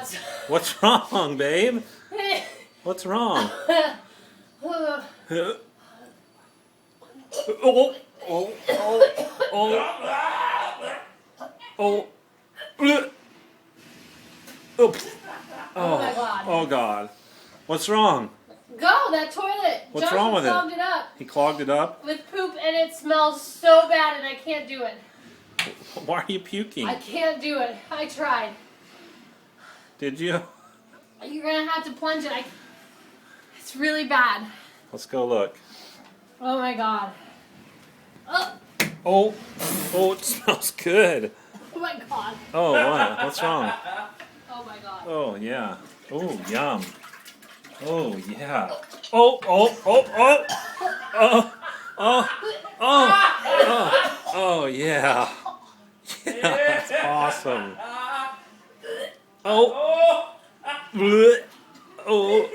God. What's wrong, babe? What's wrong? Oh, oh, oh, oh, oh, Oh my God. oh God. What's wrong? Go, that toilet. What's Joshua wrong with it? clogged it up He clogged it up? with poop and it smells so bad and I can't do it. Why are you puking? I can't do it. I tried. Did you? You're gonna have to plunge it. It's really bad. Let's go look. Oh my God. Oh, Oh, oh, it smells good. oh my God. Oh, what? What's wrong? Oh my God. Oh, yeah. Oh, yum. Oh, yeah. Oh, oh, oh, oh. Oh, oh, oh, oh, oh, yeah. Yeah, that's awesome. Oh, bleh. Oh,